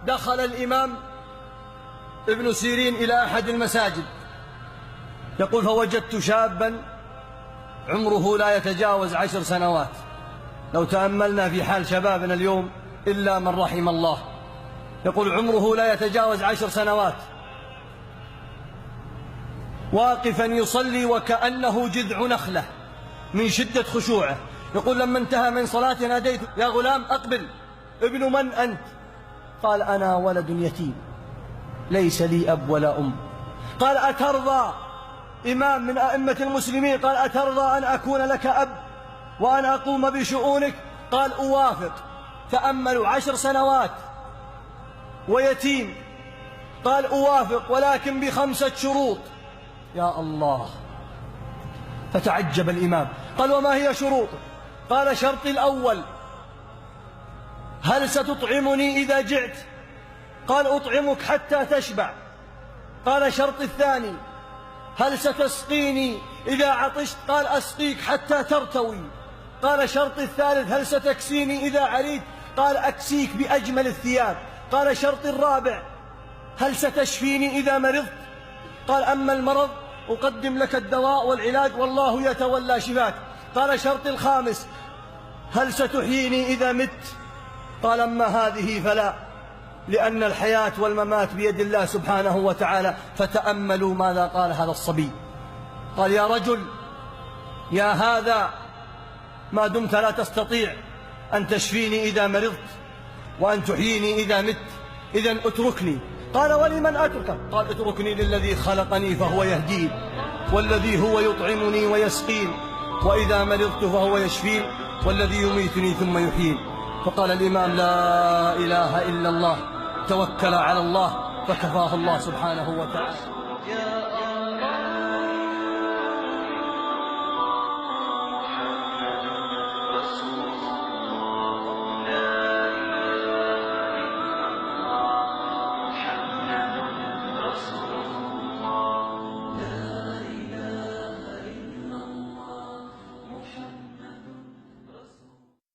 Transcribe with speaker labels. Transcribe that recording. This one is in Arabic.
Speaker 1: دخل الإمام ابن سيرين إلى أحد المساجد، يقول: فوجدت شابا عمره لا يتجاوز 10 سنوات. لو تأملنا في حال شبابنا اليوم إلا من رحم الله، يقول عمره لا يتجاوز 10 سنوات، واقفا يصلي وكأنه جذع نخلة من شدة خشوعه. يقول: لما انتهى من صلاته ناديت: يا غلام أقبل، ابن من أنت؟ قال: أنا ولد يتيم ليس لي أب ولا أم. قال: أترضى، إمام من أئمة المسلمين، قال: أترضى أن أكون لك أب وأن أقوم بشؤونك؟ قال: أوافق. تأملوا، 10 سنوات ويتيم. قال: أوافق، ولكن ب5 شروط. يا الله! فتعجب الإمام، قال: وما هي شروطه؟ قال: شرطي الأول: هل ستطعمني إذا جعت؟ قال: أطعمك حتى تشبع. قال: شرطي الثاني: هل ستسقيني إذا عطشت؟ قال: أسقيك حتى ترتوي. قال: شرطي الثالث: هل ستكسيني إذا عريت؟ قال: أكسيك بأجمل الثياب. قال: شرطي الرابع: هل ستشفيني إذا مرضت؟ قال: أما المرض أقدم لك الدواء والعلاج والله يتولى شفاك. قال: شرطي الخامس: هل ستحييني إذا مت؟ قال: أما هذه فلا، لأن الحياة والممات بيد الله سبحانه وتعالى. فتأملوا ماذا قال هذا الصبي. قال: يا رجل، يا هذا، ما دمت لا تستطيع أن تشفيني إذا مرضت وأن تحييني إذا مت، إذن اتركني. قال: ولمن أتركك؟ قال: اتركني للذي خلقني فهو يهدين، والذي هو يطعمني ويسقين، وإذا مرضت فهو يشفين، والذي يميتني ثم يحيين. فقال الإمام: لا إله إلا الله، توكل على الله فكفاه الله سبحانه وتعالى.